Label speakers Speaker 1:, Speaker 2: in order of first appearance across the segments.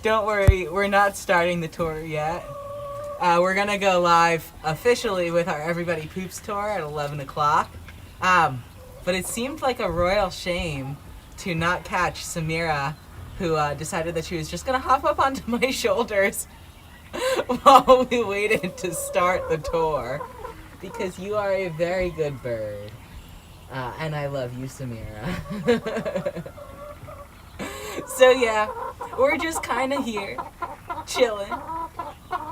Speaker 1: don't worry, we're not starting the tour yet. We're gonna go live officially with our Everybody Poops tour at 11 o'clock. But it seemed like a royal shame to not catch Samira, who decided that she was just gonna hop up onto my shoulders while we waited to start the tour. Because you are a very good bird. And I love you, Samira. So yeah, we're just kind of here, chilling.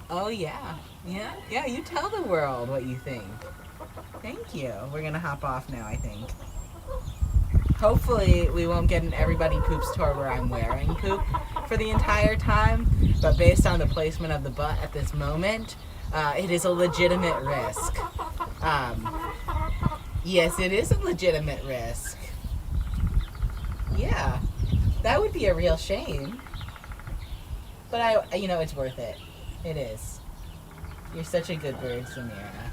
Speaker 1: Oh yeah, you tell the world what you think. Thank you. We're gonna hop off now, I think. Hopefully we won't get an Everybody Poops tour where I'm wearing poop for the entire time, but based on the placement of the butt at this moment, it is a legitimate risk. Yes, it is a legitimate risk. Yeah, that would be a real shame. But it's worth it. It is. You're such a good bird, Samira.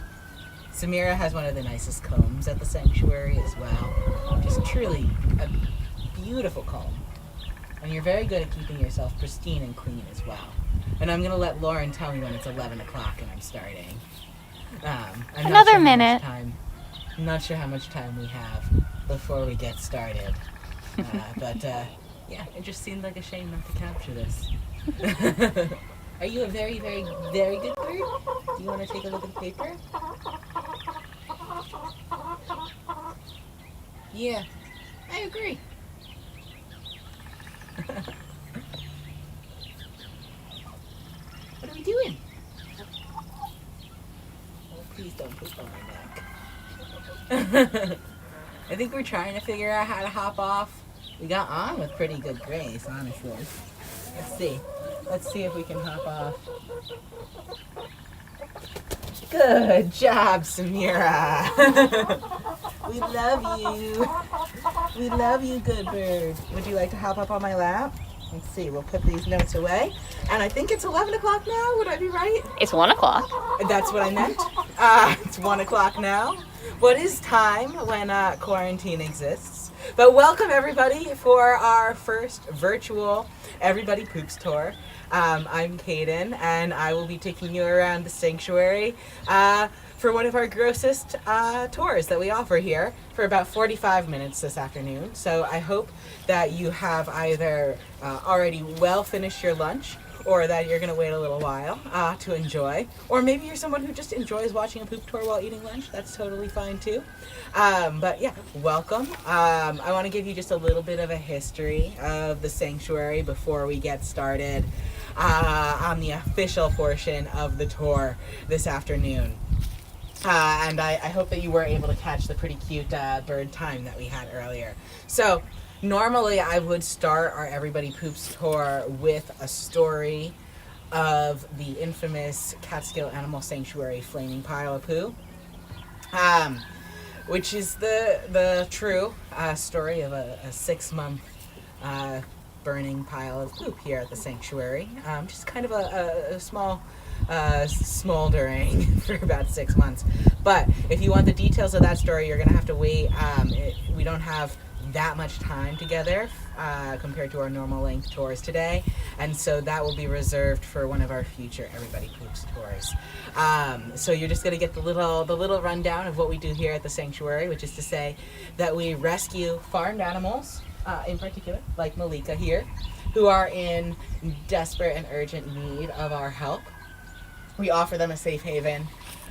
Speaker 1: Samira has one of the nicest combs at the sanctuary as well. Just truly a beautiful comb. And you're very good at keeping yourself pristine and clean as well. And I'm going to let Lauren tell me when it's 11 o'clock and I'm starting.
Speaker 2: Another minute.
Speaker 1: I'm not sure how much time we have before we get started. But it just seemed like a shame not to capture this. Are you a very, very, very good bird? Do you want to take a look at the paper? Yeah, I agree. What are we doing? Oh, please don't poop on my neck. I think we're trying to figure out how to hop off. We got on with pretty good grace, honestly. Let's see if we can hop off. Good job, Samira. We love you. We love you, good bird. Would you like to hop up on my lap? Let's see, we'll put these notes away. And I think it's 11 o'clock now, would I be right?
Speaker 2: It's 1 o'clock.
Speaker 1: That's what I meant. It's 1 o'clock now. What is time when quarantine exists? But welcome everybody for our first virtual Everybody Poops tour. I'm Kaden, and I will be taking you around the sanctuary for one of our grossest tours that we offer here for about 45 minutes this afternoon. So I hope that you have either already well finished your lunch, or that you're going to wait a little while to enjoy. Or maybe you're someone who just enjoys watching a poop tour while eating lunch. That's totally fine too. But yeah, welcome. I want to give you just a little bit of a history of the sanctuary before we get started on the official portion of the tour this afternoon. And I hope that you were able to catch the pretty cute bird time that we had earlier. So normally I would start our Everybody Poops tour with a story of the infamous Catskill Animal Sanctuary flaming pile of poo, which is the true story of a 6-month burning pile of poop here at the sanctuary. Just kind of a small smoldering for about 6 months. But if you want the details of that story, you're going to have to wait. We don't have that much time together compared to our normal length tours today, and so that will be reserved for one of our future Everybody Poops tours. So you're just going to get the little rundown of what we do here at the sanctuary, which is to say that we rescue farmed animals, in particular, like Malika here, who are in desperate and urgent need of our help. We offer them a safe haven,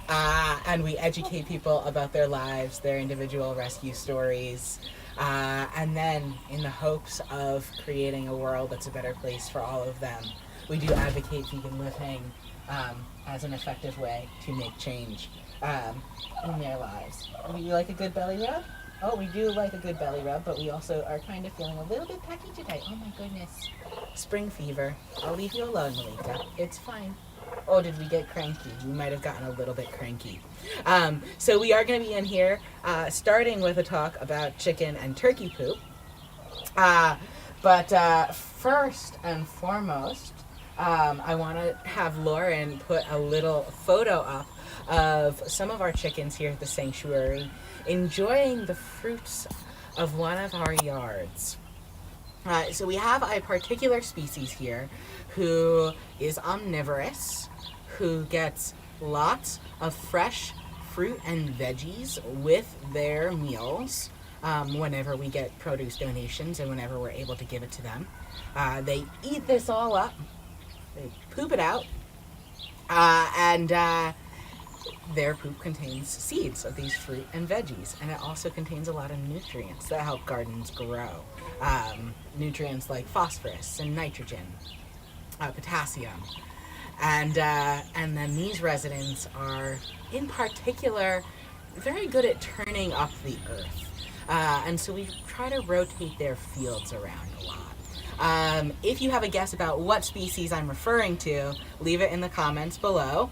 Speaker 1: and we educate people about their lives, their individual rescue stories, and then in the hopes of creating a world that's a better place for all of them, we do advocate vegan living as an effective way to make change in their lives. Would you like a good belly rub? Oh, we do like a good belly rub, but we also are kind of feeling a little bit pecky today. Oh my goodness. Spring fever. I'll leave you alone, Malika. It's fine. Oh, did we get cranky? We might have gotten a little bit cranky. So we are going to be in here starting with a talk about chicken and turkey poop. But first and foremost, I want to have Lauren put a little photo up of some of our chickens here at the sanctuary enjoying the fruits of one of our yards. So we have a particular species here who is omnivorous, who gets lots of fresh fruit and veggies with their meals whenever we get produce donations and whenever we're able to give it to them. They eat this all up, they poop it out, and their poop contains seeds of these fruit and veggies, and it also contains a lot of nutrients that help gardens grow. Nutrients like phosphorus and nitrogen, potassium, and then these residents are, in particular, very good at turning up the earth, and so we try to rotate their fields around a lot. If you have a guess about what species I'm referring to, leave it in the comments below.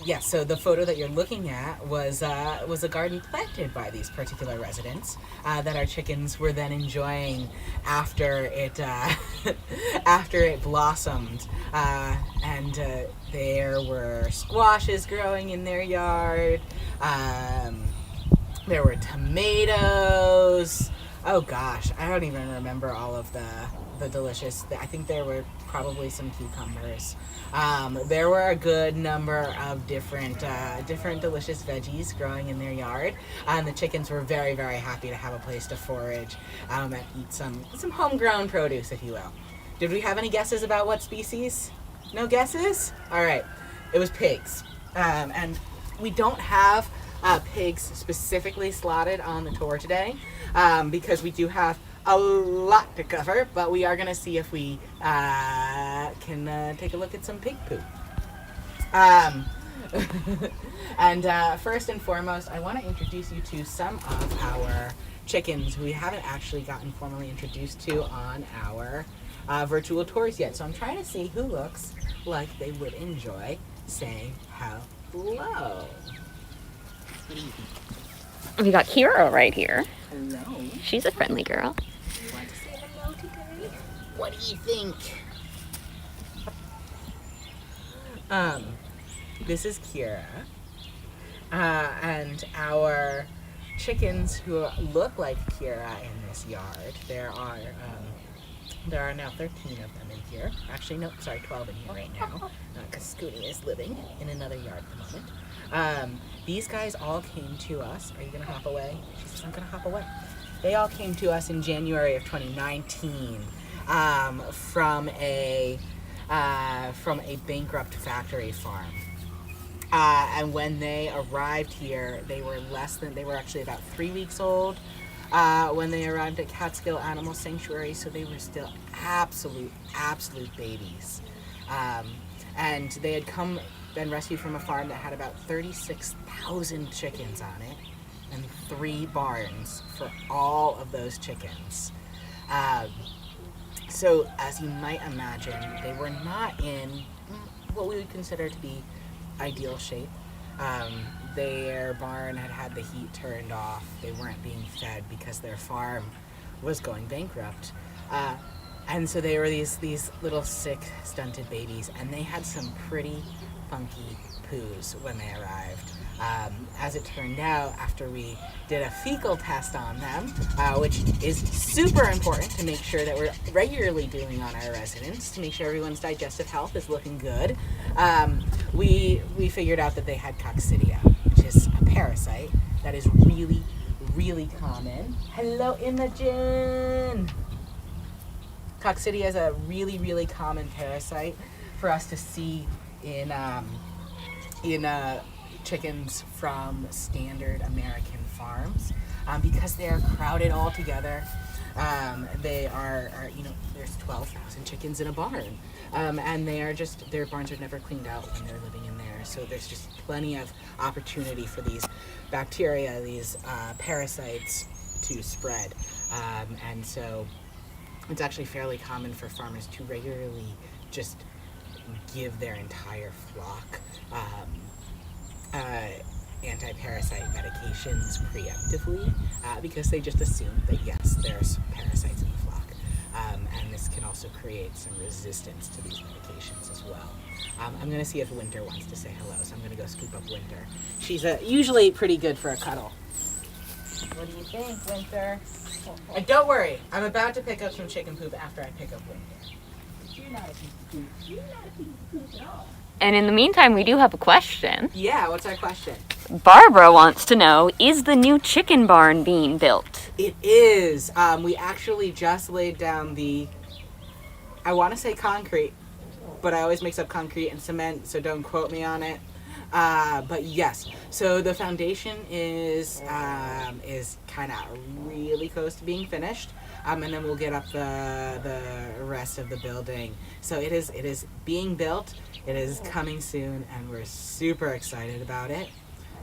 Speaker 1: Yeah, so the photo that you're looking at was a garden planted by these particular residents that our chickens were then enjoying after it after it blossomed, and there were squashes growing in their yard. There were tomatoes. Oh gosh, I don't even remember all of the delicious. I think there were probably some cucumbers. There were a good number of different delicious veggies growing in their yard, and the chickens were very, very happy to have a place to forage and eat some homegrown produce, if you will. Did we have any guesses about what species? No guesses? All right, it was pigs, and we don't have pigs specifically slotted on the tour today because we do have a lot to cover, but we are going to see if we can take a look at some pig poop. And first and foremost, I want to introduce you to some of our chickens who we haven't actually gotten formally introduced to on our virtual tours yet. So I'm trying to see who looks like they would enjoy saying hello.
Speaker 2: We got Kira right here.
Speaker 1: Hello.
Speaker 2: She's a friendly girl.
Speaker 1: You want to say hello today? What do you think? This is Kira, and our chickens who look like Kira in this yard. There are now 13 of them in here. Actually, no, sorry, 12 in here right now, because Scooty is living in another yard at the moment. These guys all came to us. Are you gonna hop away? She says, I'm gonna hop away. They all came to us in January of 2019 from a bankrupt factory farm. And when they arrived here, they were actually about 3 weeks old when they arrived at Catskill Animal Sanctuary, so they were still absolute babies. And they had been rescued from a farm that had about 36,000 chickens on it, and 3 barns for all of those chickens. So as you might imagine, they were not in what we would consider to be ideal shape. Their barn had the heat turned off. They weren't being fed because their farm was going bankrupt. And so they were these little sick, stunted babies, and they had some pretty funky poos when they arrived. As it turned out, after we did a fecal test on them, which is super important to make sure that we're regularly doing on our residents, to make sure everyone's digestive health is looking good, we figured out that they had coccidia, which is a parasite that is really, really common. Hello, Imogen! Coccidia is a really, really common parasite for us to see in chickens from standard American farms because they are crowded all together. They are there's 12,000 chickens in a barn, and their barns are never cleaned out when they're living in there. So there's just plenty of opportunity for these bacteria, these parasites to spread, and so it's actually fairly common for farmers to regularly just give their entire flock anti-parasite medications preemptively because they just assume that yes, there's parasites in the flock, and this can also create some resistance to these medications as well. I'm going to see if Winter wants to say hello, so I'm going to go scoop up Winter. She's usually pretty good for a cuddle. What do you think, Winter? And don't worry, I'm about to pick up some chicken poop after I pick up Winter. You're not a piece of poop. You're not a piece of poop at all.
Speaker 2: And in the meantime, we do have a question.
Speaker 1: Yeah, what's our question?
Speaker 2: Barbara wants to know, is the new chicken barn being built?
Speaker 1: It is. We actually just laid down I want to say concrete, but I always mix up concrete and cement, so don't quote me on it. But yes, so the foundation is kind of really close to being finished, and then we'll get up the rest of the building. So it is being built. It is coming soon, and we're super excited about it.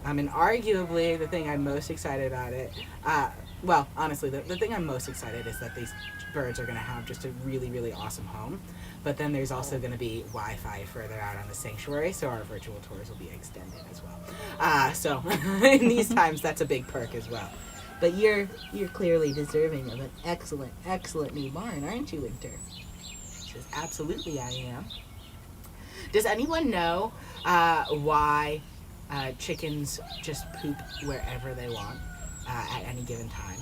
Speaker 1: And arguably the thing I'm most excited about it, well, honestly, the thing I'm most excited is that these birds are going to have just a really, really awesome home. But then there's also going to be Wi-Fi further out on the sanctuary, so our virtual tours will be extended as well. So in these times, that's a big perk as well. But you're clearly deserving of an excellent, excellent new barn, aren't you, Winter? She says, absolutely I am. Does anyone know why chickens just poop wherever they want at any given time?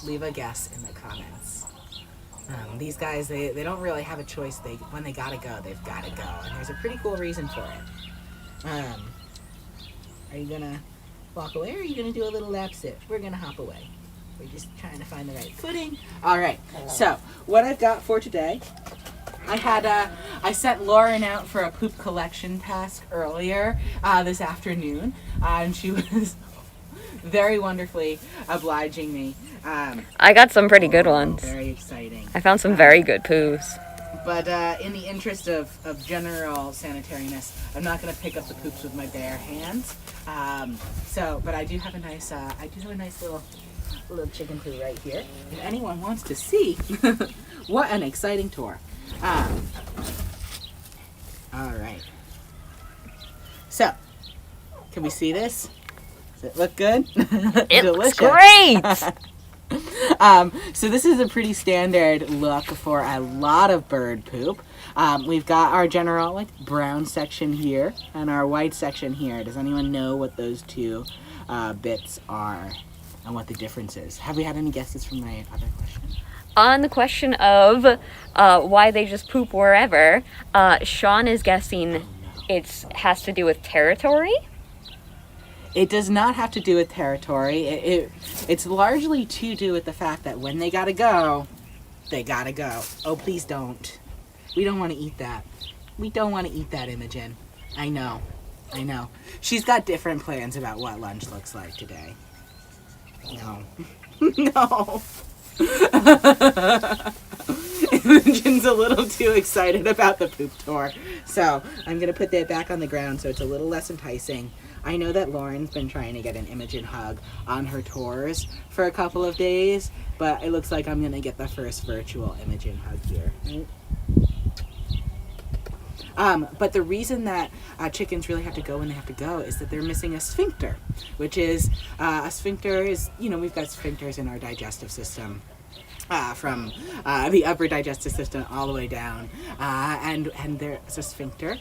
Speaker 1: Leave a guess in the comments. These guys, they don't really have a choice. When they gotta go, they've gotta go. And there's a pretty cool reason for it. Are you gonna walk away, or are you gonna do a little lap sit? We're gonna hop away. We're just trying to find the right footing. All right, so what I've got for today, I sent Lauren out for a poop collection task earlier this afternoon, and she was very wonderfully obliging me.
Speaker 2: I got some pretty good ones.
Speaker 1: Very exciting.
Speaker 2: I found some very good poos.
Speaker 1: But in the interest of general sanitariness, I'm not going to pick up the poops with my bare hands. But I do have a nice, little chicken poo right here. If anyone wants to see, what an exciting tour. All right. So, can we see this? Does it look good?
Speaker 2: It looks great!
Speaker 1: So this is a pretty standard look for a lot of bird poop. We've got our general brown section here and our white section here. Does anyone know what those two bits are and what the difference is? Have we had any guesses from my other question?
Speaker 2: On the question of why they just poop wherever, Sean is guessing it has to do with territory.
Speaker 1: It does not have to do with territory. It's largely to do with the fact that when they gotta go, they gotta go. Oh, please don't. We don't want to eat that. We don't want to eat that, Imogen. I know. She's got different plans about what lunch looks like today. No. No. Imogen's a little too excited about the poop tour. So I'm going to put that back on the ground so it's a little less enticing. I know that Lauren's been trying to get an Imogen hug on her tours for a couple of days, but it looks like I'm going to get the first virtual Imogen hug here. But the reason that chickens really have to go when they have to go is that they're missing a sphincter, which is, a sphincter is, we've got sphincters in our digestive system. From the upper digestive system all the way down. And there's a sphincter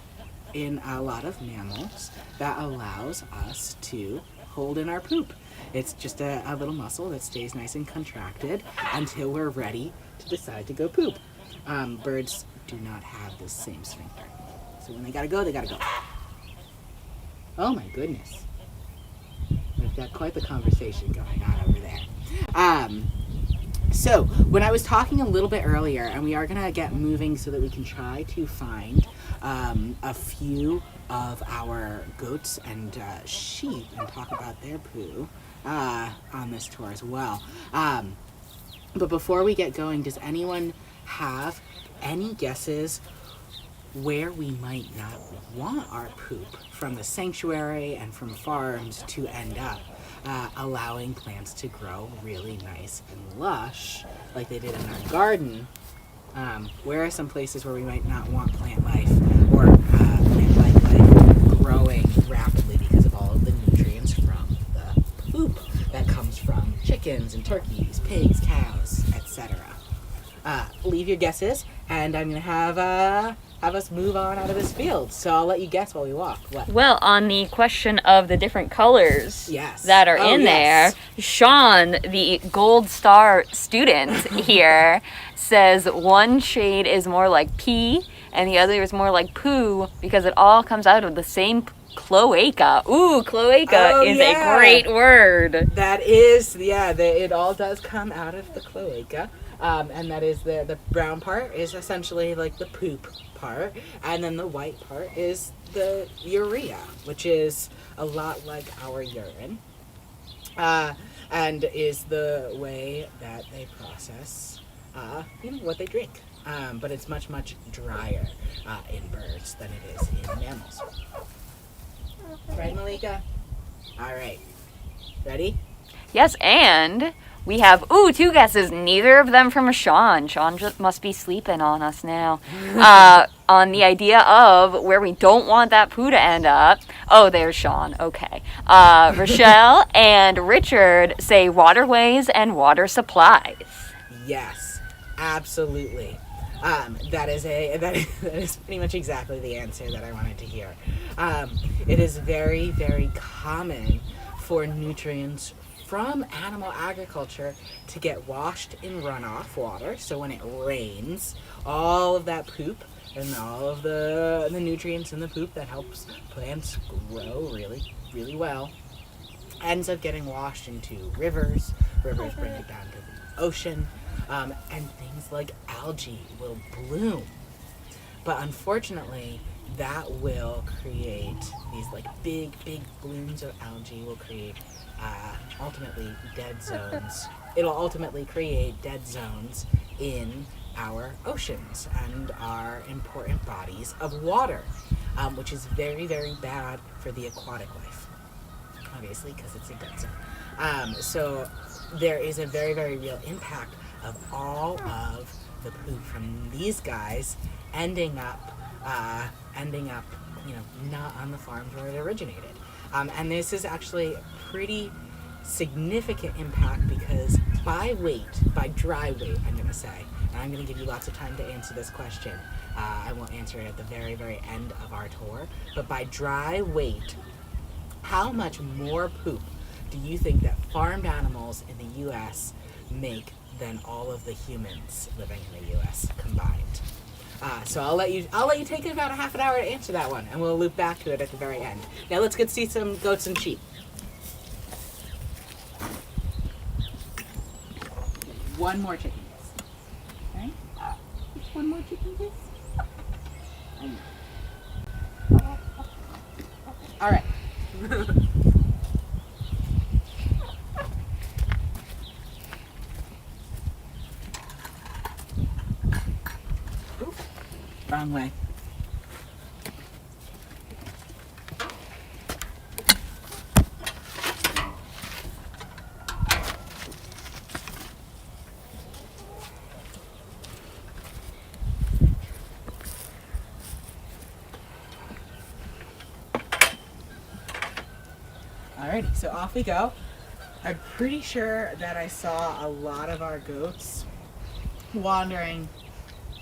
Speaker 1: in a lot of mammals that allows us to hold in our poop. It's just a little muscle that stays nice and contracted until we're ready to decide to go poop. Birds do not have this same sphincter. So when they gotta go, they gotta go. Oh my goodness. We've got quite the conversation going on over there. So, when I was talking a little bit earlier, and we are going to get moving so that we can try to find a few of our goats and sheep and talk about their poo on this tour as well. But before we get going, does anyone have any guesses where we might not want our poop from the sanctuary and from farms to end up? Allowing plants to grow really nice and lush like they did in our garden. Where are some places where we might not want plant life or plant-like life growing rapidly because of all of the nutrients from the poop that comes from chickens and turkeys, pigs, cows, etc.? Leave your guesses, and I'm going to have have us move on out of this field. So I'll let you guess while we walk. What?
Speaker 2: Well, on the question of the different colors
Speaker 1: Yes.
Speaker 2: that are
Speaker 1: Oh,
Speaker 2: in
Speaker 1: yes.
Speaker 2: there, Sean, the gold star student here, says one shade is more like pee and the other is more like poo because it all comes out of the same cloaca. Ooh, cloaca
Speaker 1: Oh,
Speaker 2: is
Speaker 1: yeah.
Speaker 2: a great word.
Speaker 1: That is, yeah, it all does come out of the cloaca. And that is the brown part is essentially like the poop part. And then the white part is the urea, which is a lot like our urine. And is the way that they process, what they drink. But it's much, much drier in birds than it is in mammals. Right, Malika? All right. Ready?
Speaker 2: Yes, and we have, two guesses. Neither of them from Sean. Sean just must be sleeping on us now. On the idea of where we don't want that poo to end up. Oh, there's Sean. Okay. Rochelle and Richard say waterways and water supplies.
Speaker 1: Yes, absolutely. That is pretty much exactly the answer that I wanted to hear. It is very, very common for nutrients from animal agriculture to get washed in runoff water. So when it rains, all of that poop and all of the nutrients in the poop that helps plants grow really, really well ends up getting washed into rivers. Rivers bring it down to the ocean, and things like algae will bloom. But unfortunately, that will create these like big blooms of algae will create ultimately dead zones. It'll ultimately create dead zones in our oceans and our important bodies of water, which is very, very bad for the aquatic life, obviously, because it's a dead zone. So there is a very, very real impact of all of the poop from these guys ending up, not on the farms where it originated. And this is actually a pretty significant impact because by dry weight, I'm going to say, and I'm going to give you lots of time to answer this question. I won't answer it at the very, very end of our tour. But by dry weight, how much more poop do you think that farmed animals in the U.S. make than all of the humans living in the U.S. combined? So I'll let you take about a half an hour to answer that one, and we'll loop back to it at the very end. Now let's go see some goats and sheep. One more chicken kiss. Okay? Just one more chicken kiss. I know. All right. Oops. Wrong way. Alrighty, so off we go. I'm pretty sure that I saw a lot of our goats wandering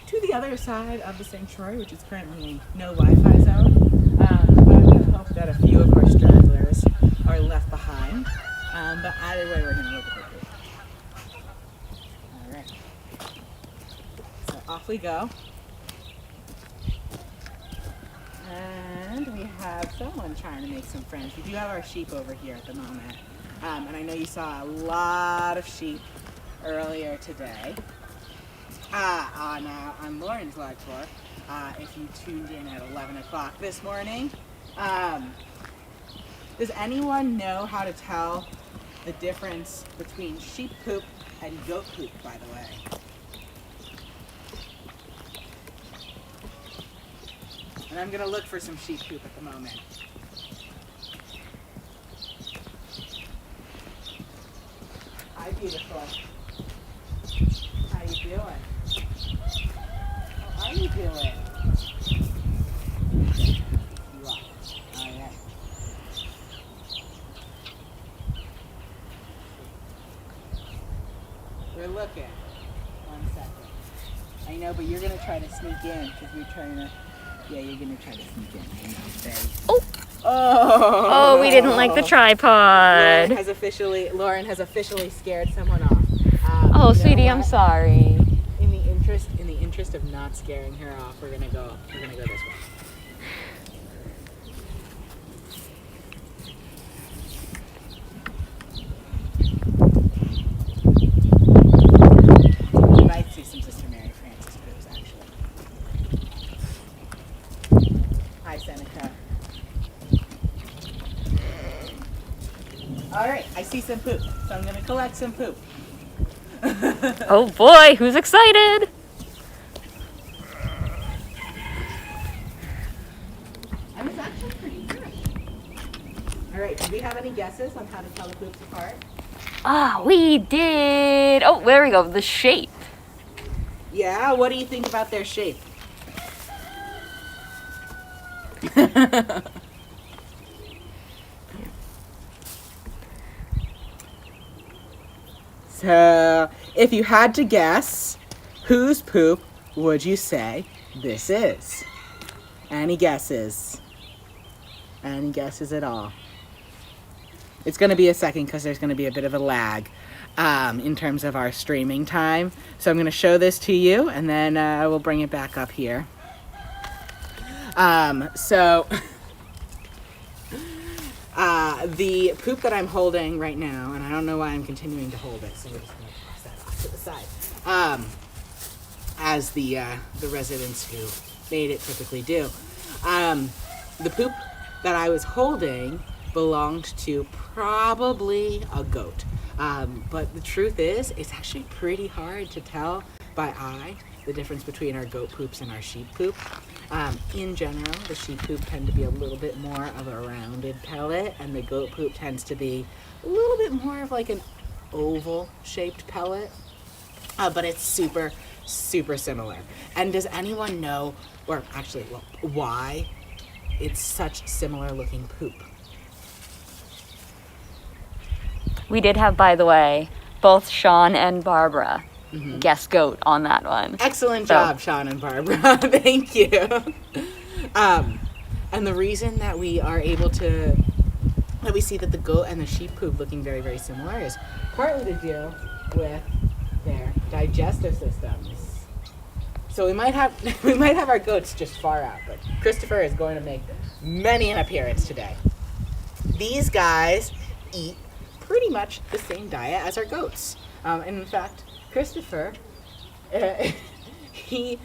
Speaker 1: to the other side of the sanctuary, which is currently no Wi-Fi zone. But I'm going to hope that a few of our stragglers are left behind. But either way, we're going to look at the group. Alright. So off we go. And we have someone trying to make some friends. We do have our sheep over here at the moment. And I know you saw a lot of sheep earlier today. On Lauren's live tour, if you tuned in at 11 o'clock this morning. Does anyone know how to tell the difference between sheep poop and goat poop, by the way? And I'm going to look for some sheep poop at the moment. Hi, beautiful. How you doing? How are you doing? You are. Oh, yeah. We're looking. 1 second. I know, but you're gonna try to sneak in because you're trying to. Yeah, you're gonna try to sneak in. I know. Very.
Speaker 2: Oh.
Speaker 1: Oh.
Speaker 2: Oh, we didn't like the tripod.
Speaker 1: Lauren has officially scared someone off.
Speaker 2: Oh,
Speaker 1: you know
Speaker 2: sweetie, I'm
Speaker 1: what?
Speaker 2: sorry.
Speaker 1: In the interest of not scaring her off, we're gonna go this way. You might see some Sister Mary Frances poos, actually. Hi, Seneca. All right, I see some poop, so I'm gonna collect some poop.
Speaker 2: Oh boy, who's excited?
Speaker 1: And it's actually pretty fresh. All right, do we have any guesses on how to tell the poops apart?
Speaker 2: Ah, we did. Oh, there we go. The shape.
Speaker 1: Yeah, what do you think about their shape? So, if you had to guess, whose poop would you say this is? Any guesses? Any guesses at all? It's going to be a second because there's going to be a bit of a lag in terms of our streaming time. So I'm going to show this to you and then we'll bring it back up here. The poop that I'm holding right now, and I don't know why I'm continuing to hold it, so we're just going to toss that off to the side. As the residents who made it typically do. The poop that I was holding belonged to probably a goat. But the truth is, it's actually pretty hard to tell by eye the difference between our goat poops and our sheep poop. In general, the sheep poop tend to be a little bit more of a rounded pellet, and the goat poop tends to be a little bit more of like an oval-shaped pellet. But it's super, super similar. And does anyone know, or actually, well, why it's such similar-looking poop?
Speaker 2: We did have, by the way, both Sean and Barbara guess goat on that one.
Speaker 1: Excellent job, Sean and Barbara. Thank you. And the reason that we are able to, that we see that the goat and the sheep poop looking very, very similar is partly to do with their digestive systems. So we might have our goats just far out, but Christopher is going to make many an appearance today. These guys eat pretty much the same diet as our goats. And in fact, Christopher, he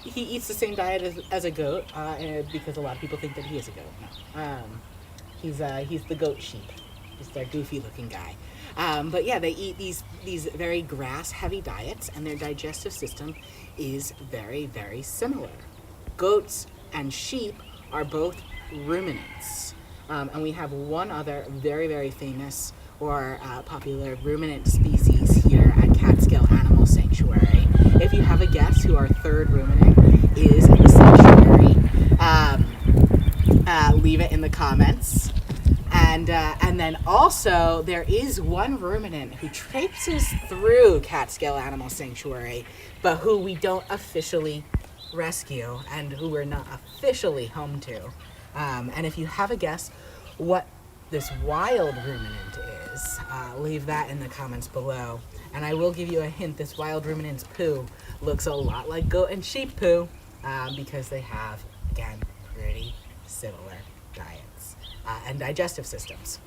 Speaker 1: eats the same diet as a goat because a lot of people think that he is a goat. No. He's the goat sheep, just a goofy looking guy. But yeah, they eat these very grass heavy diets, and their digestive system is very, very similar. Goats and sheep are both ruminants. And we have one other very, very famous or popular ruminant species here at Catskill Animal Sanctuary. If you have a guess who our third ruminant is in the sanctuary, leave it in the comments. And then also there is one ruminant who traipses through Catskill Animal Sanctuary, but who we don't officially rescue and who we're not officially home to. And if you have a guess what this wild ruminant is, leave that in the comments below. And I will give you a hint, this wild ruminant's poo looks a lot like goat and sheep poo because they have, again, pretty similar diets and digestive systems.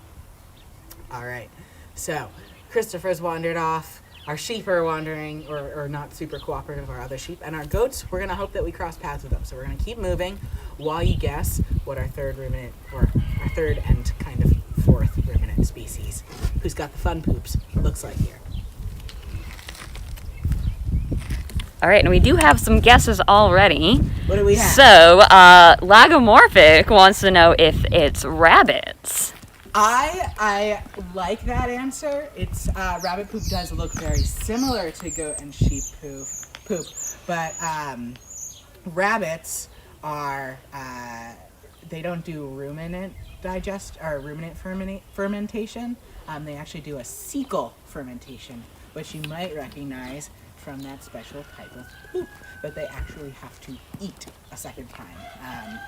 Speaker 1: All right, so Christopher's wandered off. Our sheep are wandering or not super cooperative, our other sheep. And our goats, we're gonna hope that we cross paths with them. So we're gonna keep moving while you guess what our third ruminant, or our third and kind of fourth ruminant species, who's got the fun poops, looks like here.
Speaker 2: All right, and we do have some guesses already.
Speaker 1: What do we have?
Speaker 2: So, Lagomorphic wants to know if it's rabbits.
Speaker 1: I like that answer. It's rabbit poop does look very similar to goat and sheep poop, but rabbits are they don't do ruminant fermentation. They actually do a cecal fermentation, which you might recognize from that special type of poop that they actually have to eat a second time.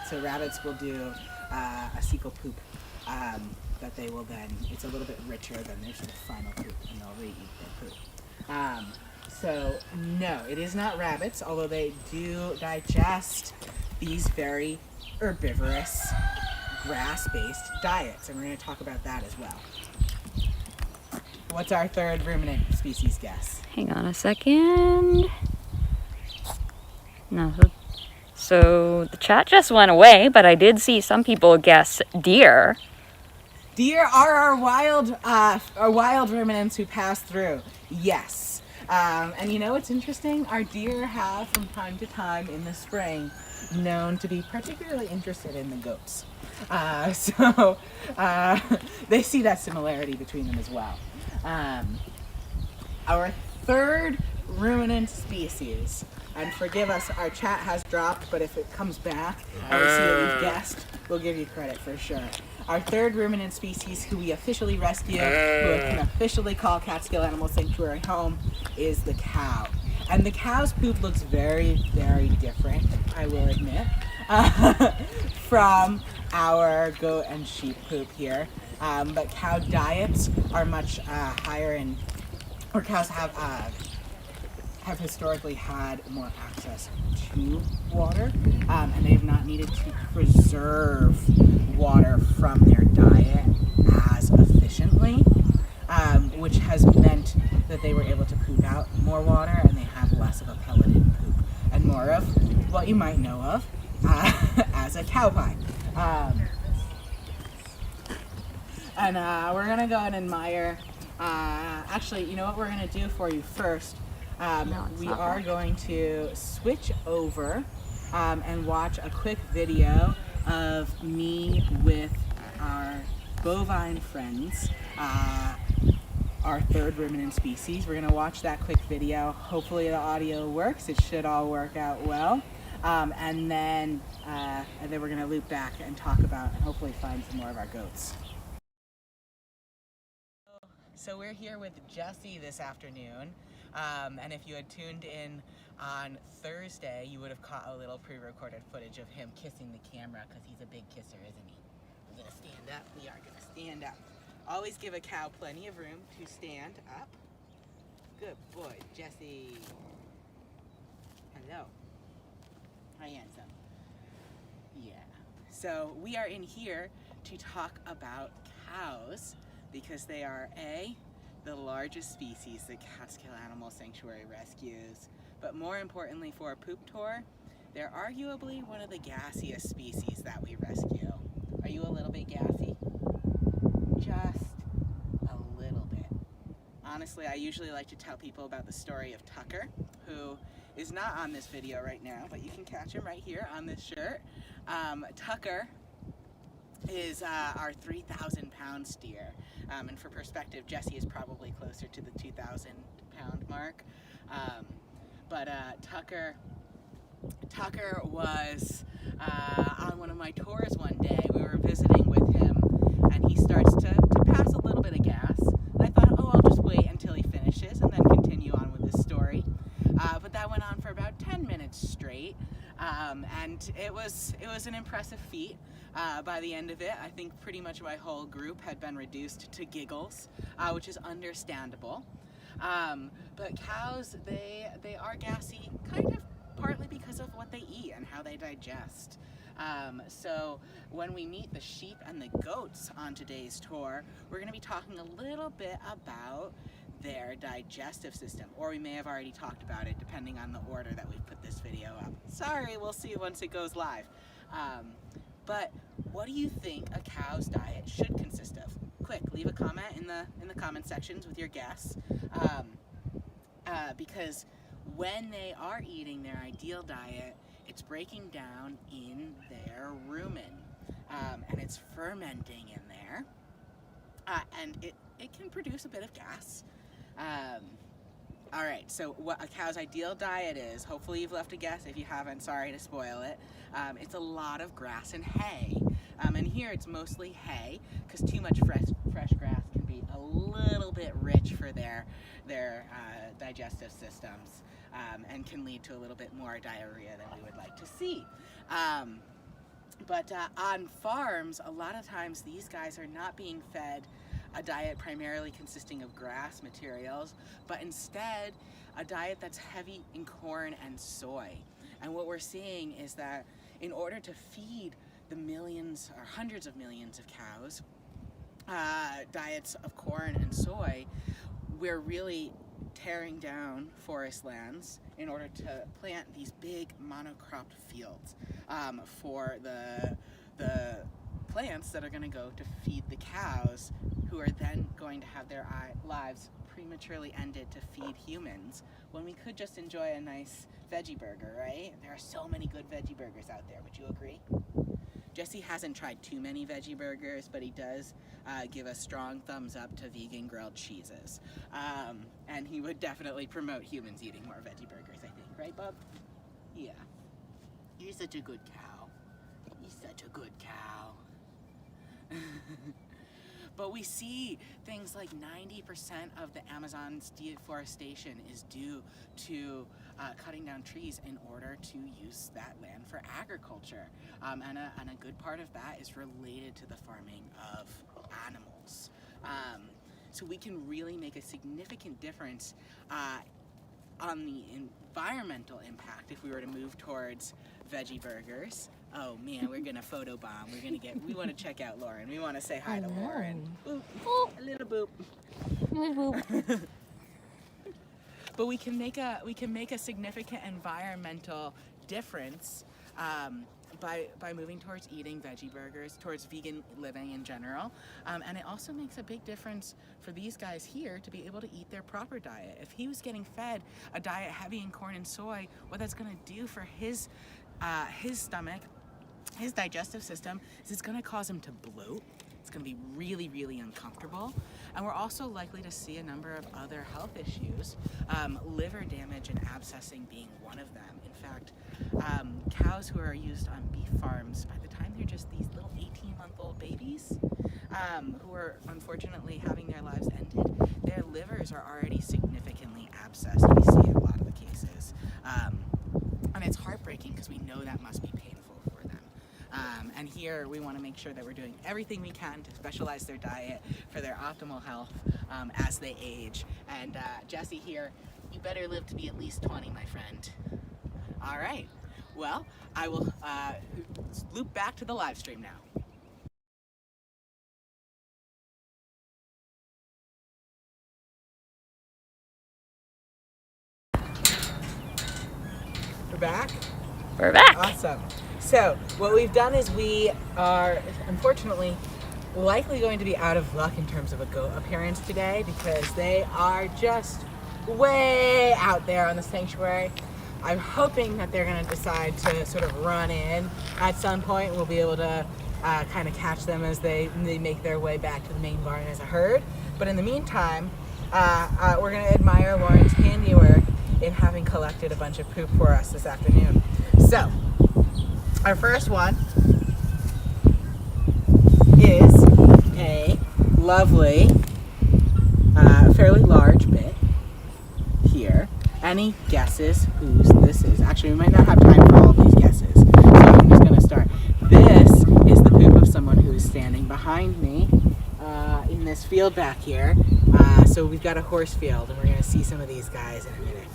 Speaker 1: So rabbits will do a cecal poop that they will then, it's a little bit richer than their sort of final poop, and they'll re-eat their poop. So no, it is not rabbits, although they do digest these very herbivorous, grass-based diets, and we're going to talk about that as well. What's our third ruminant species guess?
Speaker 2: Hang on a second. No, so the chat just went away, but I did see some people guess deer.
Speaker 1: Deer are our wild ruminants who pass through. Yes. And you know what's interesting? Our deer have, from time to time in the spring, known to be particularly interested in the goats. So they see that similarity between them as well. Our third ruminant species, and forgive us, our chat has dropped, but if it comes back and we see that we've guessed, we'll give you credit for sure. Our third ruminant species who we officially rescue, who can officially call Catskill Animal Sanctuary home, is the cow. And the cow's poop looks very, very different, I will admit, from our goat and sheep poop here. But cow diets are much higher in, or cows have historically had more access to water, and they've not needed to preserve water from their diet as efficiently, which has meant that they were able to poop out more water, and they have less of a pelleted poop and more of what you might know of as a cow pie. And we're gonna go and admire. Actually, you know what we're gonna do for you first? We are going to switch over and watch a quick video of me with our bovine friends, our third ruminant species. We're going to watch that quick video. Hopefully the audio works. It should all work out well. And then we're going to loop back and talk about and hopefully find some more of our goats. So we're here with Jesse this afternoon. And if you had tuned in on Thursday, you would have caught a little pre-recorded footage of him kissing the camera because he's a big kisser, isn't he? We're going to stand up. We are going to stand up. Always give a cow plenty of room to stand up. Good boy, Jesse. Hello. Hi, handsome. Yeah. So we are in here to talk about cows because they are the largest species that Catskill Animal Sanctuary rescues, but more importantly for a poop tour, they're arguably one of the gassiest species that we rescue. Are you a little bit gassy? Just a little bit. Honestly, I usually like to tell people about the story of Tucker, who is not on this video right now, but you can catch him right here on this shirt. Tucker is our 3,000-pound steer. And for perspective, Jesse is probably closer to the 2,000-pound mark. But Tucker was on one of my tours one day. We were visiting with him, and he starts to pass a little bit of gas. And I thought, oh, I'll just wait until he finishes and then continue on with his story. But that went on for about 10 minutes straight, and it was an impressive feat. By the end of it, I think pretty much my whole group had been reduced to giggles, which is understandable. But cows, they are gassy, kind of partly because of what they eat and how they digest. So when we meet the sheep and the goats on today's tour, we're going to be talking a little bit about their digestive system, or we may have already talked about it depending on the order that we put this video up. Sorry, we'll see once it goes live. But what do you think a cow's diet should consist of? Quick, leave a comment in the comment sections with your guess, because when they are eating their ideal diet, it's breaking down in their rumen, and it's fermenting in there, and it can produce a bit of gas. All right, so what a cow's ideal diet is, hopefully you've left a guess. If you haven't, sorry to spoil it. It's a lot of grass and hay. And here it's mostly hay, because too much fresh grass can be a little bit rich for their digestive systems, and can lead to a little bit more diarrhea than we would like to see. But on farms, a lot of times these guys are not being fed a diet primarily consisting of grass materials, but instead a diet that's heavy in corn and soy. And what we're seeing is that in order to feed the millions or hundreds of millions of cows diets of corn and soy, we're really tearing down forest lands in order to plant these big monocropped fields for the plants that are going to go to feed the cows, who are then going to have their lives prematurely ended to feed humans, when we could just enjoy a nice veggie burger, right? There are so many good veggie burgers out there. Would you agree? Jesse hasn't tried too many veggie burgers, but he does give a strong thumbs up to vegan grilled cheeses. And he would definitely promote humans eating more veggie burgers, I think. Right, Bob? Yeah. You're such a good cow. He's such a good cow. But we see things like 90% of the Amazon's deforestation is due to cutting down trees in order to use that land for agriculture. And a good part of that is related to the farming of animals. So we can really make a significant difference on the environmental impact if we were to move towards veggie burgers. Oh man, we're gonna photobomb. We want to check out Lauren. We want to say hi to Lauren. Boop. A little boop.
Speaker 2: Little boop.
Speaker 1: But we can make a significant environmental difference by moving towards eating veggie burgers, towards vegan living in general. And it also makes a big difference for these guys here to be able to eat their proper diet. If he was getting fed a diet heavy in corn and soy, what that's going to do for his stomach, his digestive system, is it's going to cause him to bloat. It's going to be really, really uncomfortable. And we're also likely to see a number of other health issues, liver damage and abscessing being one of them. In fact, cows who are used on beef farms, by the time they're just these little 18-month-old babies, who are unfortunately having their lives ended, their livers are already significantly abscessed. We see in a lot of the cases. And it's heartbreaking because we know that must be painful for them. And here we want to make sure that we're doing everything we can to specialize their diet for their optimal health as they age. And Jesse here, you better live to be at least 20, my friend. All right. Well, I will loop back to the live stream now. We're back?
Speaker 2: We're back.
Speaker 1: Awesome. So what we've done is we are unfortunately likely going to be out of luck in terms of a goat appearance today, because they are just way out there on the sanctuary. I'm hoping that they're going to decide to sort of run in at some point. We'll be able to kind of catch them as they make their way back to the main barn as a herd. But in the meantime, we're going to admire Lauren's handiwork in having collected a bunch of poop for us this afternoon. So, our first one is a lovely, fairly large bit here. Any guesses whose this is? Actually, we might not have time for all of these guesses, so I'm just going to start. This is the poop of someone who is standing behind me in this field back here. So we've got a horse field, and we're going to see some of these guys in a minute.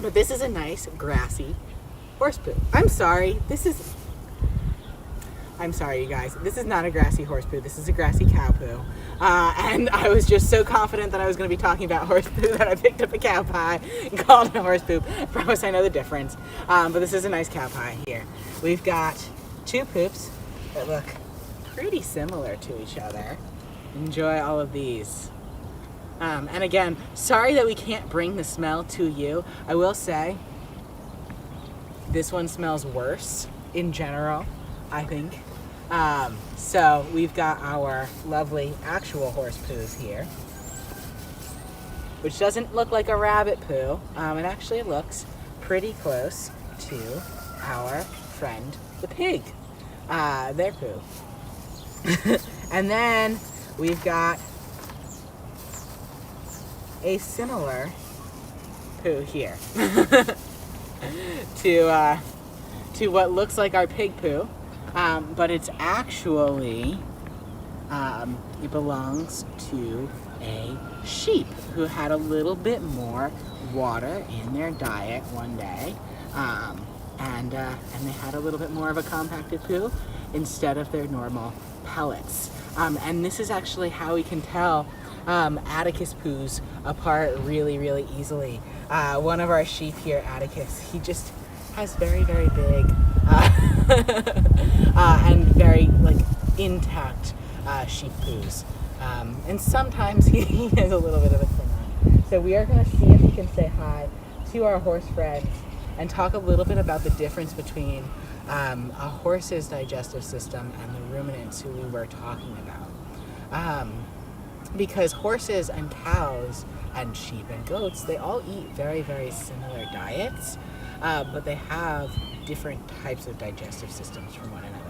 Speaker 1: But this is a nice grassy horse poop. I'm sorry, you guys. This is not a grassy horse poo. This is a grassy cow poo. And I was just so confident that I was going to be talking about horse poo that I picked up a cow pie and called it a horse poop. I promise I know the difference. But this is a nice cow pie here. We've got two poops that look pretty similar to each other. Enjoy all of these. And again, sorry that we can't bring the smell to you. I will say, this one smells worse in general, I think. So we've got our lovely actual horse poos here, which doesn't look like a rabbit poo. It actually looks pretty close to our friend the pig, their poo. And then we've got a similar poo here to what looks like our pig poo, but it's actually it belongs to a sheep who had a little bit more water in their diet one day, and they had a little bit more of a compacted poo instead of their normal pellets. And this is actually how we can tell Atticus poos apart really, really easily. One of our sheep here, Atticus, he just has very, very big and very intact sheep poos. And sometimes he has a little bit of a thing. So we are going to see if he can say hi to our horse friends and talk a little bit about the difference between a horse's digestive system and the ruminants who we were talking about. Because horses and cows and sheep and goats, they all eat very, very similar diets, but they have different types of digestive systems from one another.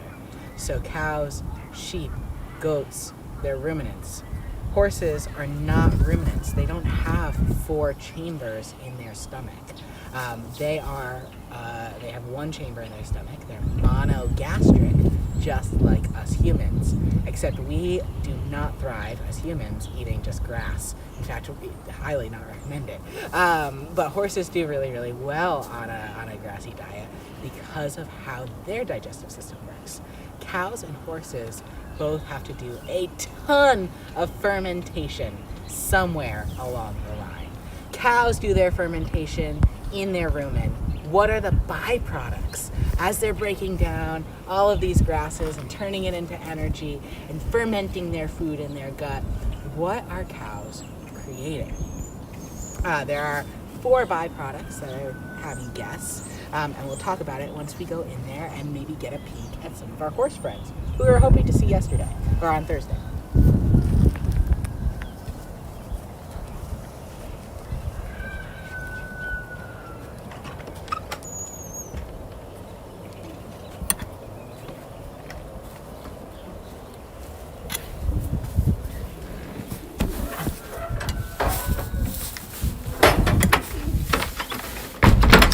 Speaker 1: So cows, sheep, goats, they're ruminants. Horses are not ruminants. They don't have 4 chambers in their stomach. They have 1 chamber in their stomach. They're monogastric, just like us humans, except we do not thrive as humans eating just grass. In fact, we highly not recommend it. But horses do really, really well on a grassy diet because of how their digestive system works. Cows and horses both have to do a ton of fermentation somewhere along the line. Cows do their fermentation in their rumen. What are the byproducts as they're breaking down all of these grasses and turning it into energy and fermenting their food in their gut? What are cows creating? There are 4 byproducts that I have you guess, and we'll talk about it once we go in there and maybe get a peek at some of our horse friends who we were hoping to see yesterday or on Thursday.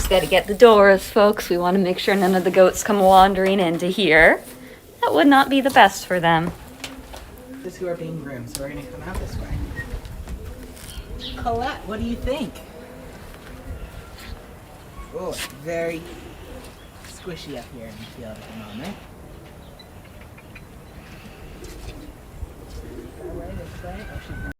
Speaker 2: Got to get the doors, folks. We want to make sure none of the goats come wandering into here. That would not be the best for them.
Speaker 1: This is who are being groomed, so we're going to come out this way. Colette, what do you think? Oh, it's very squishy up here in the field at the moment. This way. Oh, she's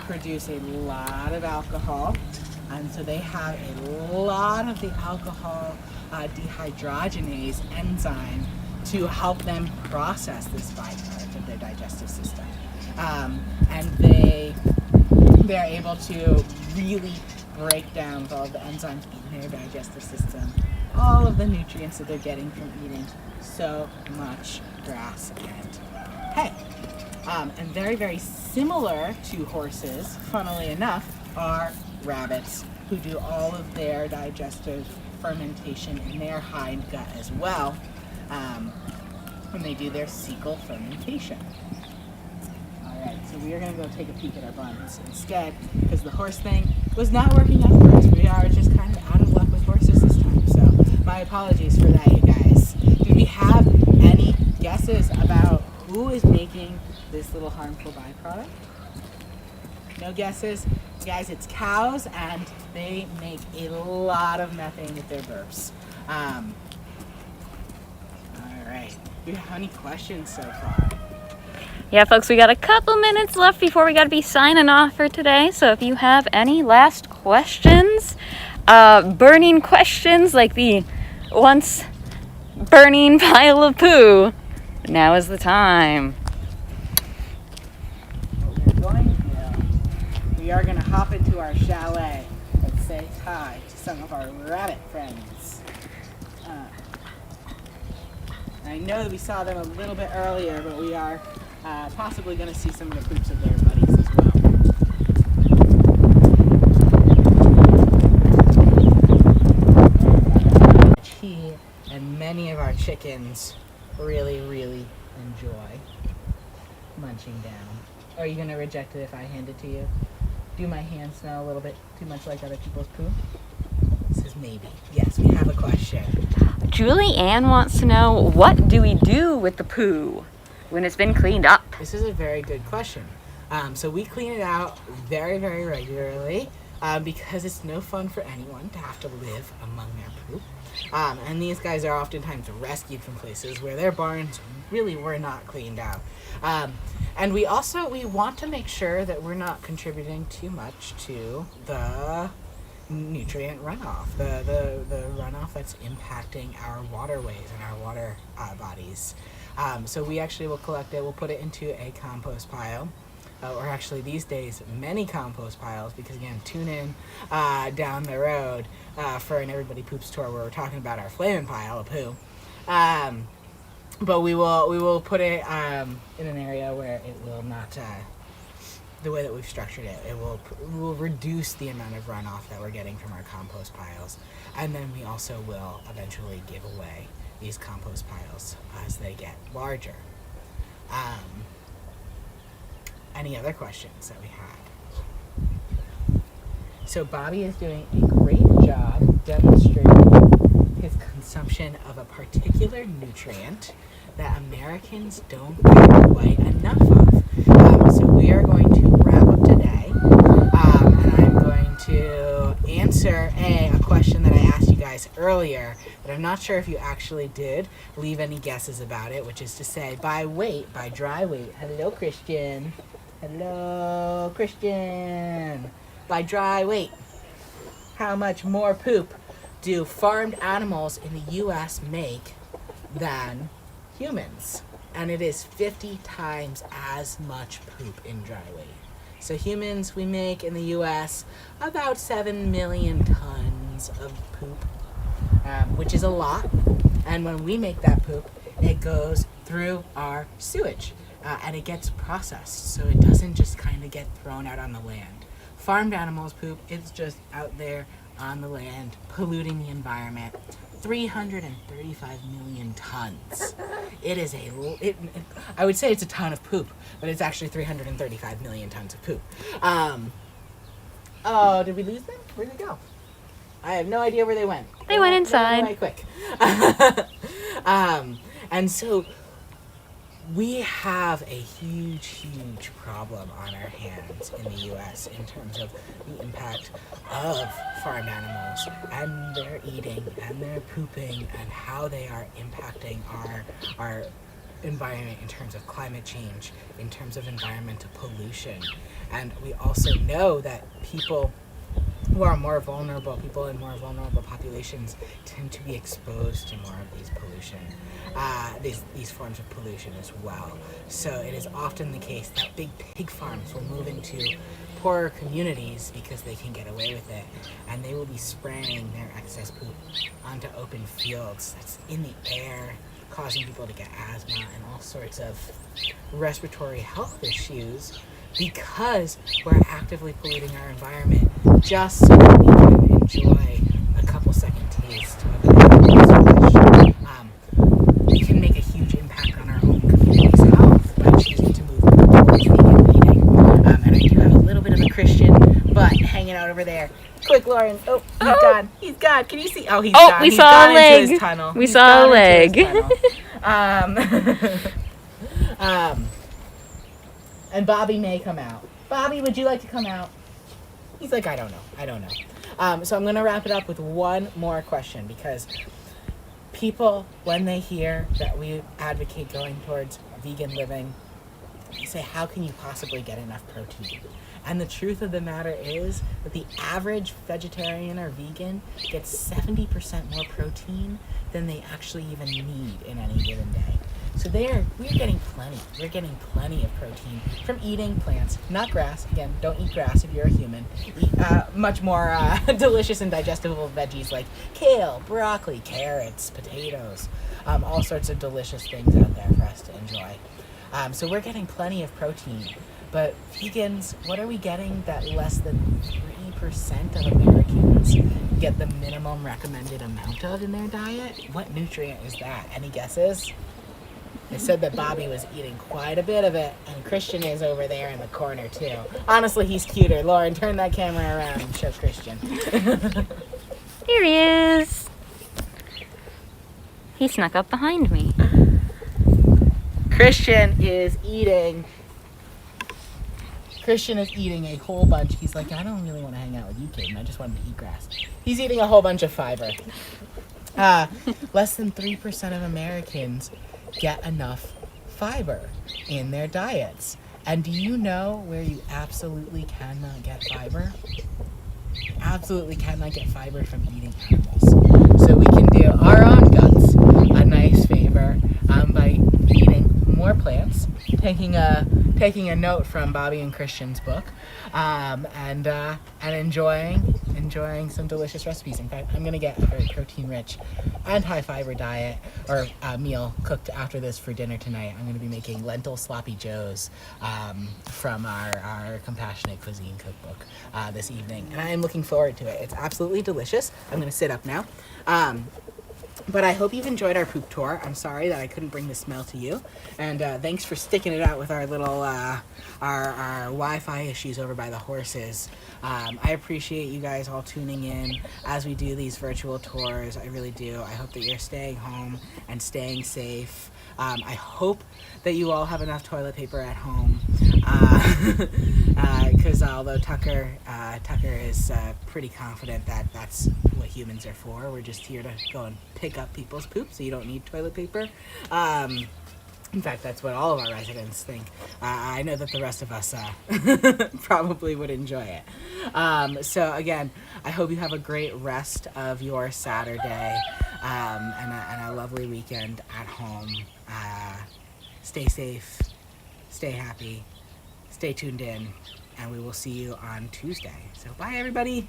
Speaker 1: produce a lot of alcohol, and so they have a lot of the alcohol dehydrogenase enzyme to help them process this byproduct of their digestive system, and they're able to really break down with all of the enzymes in their digestive system all of the nutrients that they're getting from eating so much grass and hay. And very, very similar to horses, funnily enough, are rabbits, who do all of their digestive fermentation in their hind gut as well, when they do their cecal fermentation. Alright, so we are going to go take a peek at our buns instead, because the horse thing was not working out for us. We are just kind of out of luck with horses this time, so my apologies for that, you guys. Do we have any guesses about who is making this little harmful byproduct? No guesses? Guys, it's cows, and they make a lot of methane with their burps. Alright, do you have any questions so far?
Speaker 2: Yeah, folks, we got a couple minutes left before we got to be signing off for today. So if you have any last questions, burning questions like the once burning pile of poo, now is the time.
Speaker 1: We are going to hop into our chalet and say hi to some of our rabbit friends. I know that we saw them a little bit earlier, but we are possibly going to see some of the poops of their buddies as well. any of our chickens really, really enjoy munching down? Or are you going to reject it if I hand it to you? Do my hands smell a little bit too much like other people's poo? It says maybe. Yes, we have a question.
Speaker 2: Julie Ann wants to know, what do we do with the poo when it's been cleaned up?
Speaker 1: This is a very good question. So we clean it out very, very regularly because it's no fun for anyone to have to live among their poop. And these guys are oftentimes rescued from places where their barns really were not cleaned out. And we want to make sure that we're not contributing too much to the nutrient runoff, the runoff that's impacting our waterways and our water bodies. So we actually will collect it, we'll put it into a compost pile. Or actually these days, many compost piles, because again, tune in down the road for an Everybody Poops tour where we're talking about our flaming pile of poo. But we will put it in an area where it will not, the way that we've structured it, we will reduce the amount of runoff that we're getting from our compost piles. And then we also will eventually give away these compost piles as they get larger. Any other questions that we had? So Bobby is doing a great job demonstrating his consumption of a particular nutrient that Americans don't get quite enough of. So we are going to wrap up today, and I'm going to answer a question that I asked you guys earlier, but I'm not sure if you actually did leave any guesses about it, which is to say, by dry weight. Hello, Christian. Hello, Christian. By dry weight, how much more poop do farmed animals in the U.S. make than humans? And it is 50 times as much poop in dry weight. So humans, we make in the U.S. about 7 million tons of poop, which is a lot. And when we make that poop, it goes through our sewage. And it gets processed, so it doesn't just kind of get thrown out on the land. Farmed animals poop, it's just out there on the land, polluting the environment. 335 million tons. I would say it's a ton of poop, but it's actually 335 million tons of poop. Oh, did we lose them? Where'd they go? I have no idea where they went.
Speaker 2: They went inside.
Speaker 1: Right quick. And so we have a huge problem on our hands in the U.S. in terms of the impact of farmed animals and their eating and their pooping and how they are impacting our environment in terms of climate change, in terms of environmental pollution. And we also know that people who are more vulnerable, people in more vulnerable populations tend to be exposed to more of these pollution, these forms of pollution as well. So it is often the case that big pig farms will move into poorer communities because they can get away with it, and they will be spraying their excess poop onto open fields that's in the air, causing people to get asthma and all sorts of respiratory health issues because we're actively polluting our environment just so that we can enjoy a couple second taste of an animal's flesh. We can make a huge impact on our own community's health by choosing to move towards vegan eating. And I do have a little bit of a Christian butt hanging out over there. Quick, Lauren. Oh, he's gone. He's gone. Can you see? Oh, he's gone.
Speaker 2: We
Speaker 1: He's
Speaker 2: saw
Speaker 1: gone
Speaker 2: a leg.
Speaker 1: into his tunnel.
Speaker 2: We saw a leg.
Speaker 1: And Bobby may come out. Bobby, would you like to come out? He's like, I don't know. So I'm going to wrap it up with one more question, because people, when they hear that we advocate going towards vegan living, they say, how can you possibly get enough protein? And the truth of the matter is that the average vegetarian or vegan gets 70% more protein than they actually even need in any given day. So we're getting plenty. We're getting plenty of protein from eating plants, not grass. Again, don't eat grass if you're a human. Eat much more delicious and digestible veggies like kale, broccoli, carrots, potatoes, all sorts of delicious things out there for us to enjoy. So we're getting plenty of protein. But vegans, what are we getting that less than 3% of Americans get the minimum recommended amount of in their diet. What nutrient is that? Any guesses? They said that Bobby was eating quite a bit of it, and Christian is over there in the corner too. Honestly, he's cuter. Lauren, turn that camera around and show Christian.
Speaker 2: Here he is. He snuck up behind me.
Speaker 1: Christian is eating a whole bunch. He's like, I don't really want to hang out with you, Caden. I just wanted to eat grass. He's eating a whole bunch of fiber. Less than 3% of Americans get enough fiber in their diets. And do you know where you absolutely cannot get fiber? Absolutely cannot get fiber from eating animals. So we can do our own guts a nice favor by eating more plants, taking a note from Bobby and Christian's book, and enjoying some delicious recipes. In fact, I'm gonna get a very protein-rich and high-fiber diet or meal cooked after this for dinner tonight. I'm gonna be making lentil sloppy joes from our compassionate cuisine cookbook this evening, and I am looking forward to it. It's absolutely delicious. I'm gonna sit up now. But I hope you've enjoyed our poop tour. I'm sorry that I couldn't bring the smell to you. And thanks for sticking it out with our little, our Wi-Fi issues over by the horses. I appreciate you guys all tuning in as we do these virtual tours. I really do. I hope that you're staying home and staying safe. I hope that you all have enough toilet paper at home. Because although Tucker is pretty confident that that's what humans are for. We're just here to go and pick up people's poop, so you don't need toilet paper. In fact, that's what all of our residents think. I know that the rest of us probably would enjoy it. So again, I hope you have a great rest of your Saturday and a lovely weekend at home. Stay safe, stay happy, stay tuned in, and we will see you on Tuesday. So bye, everybody.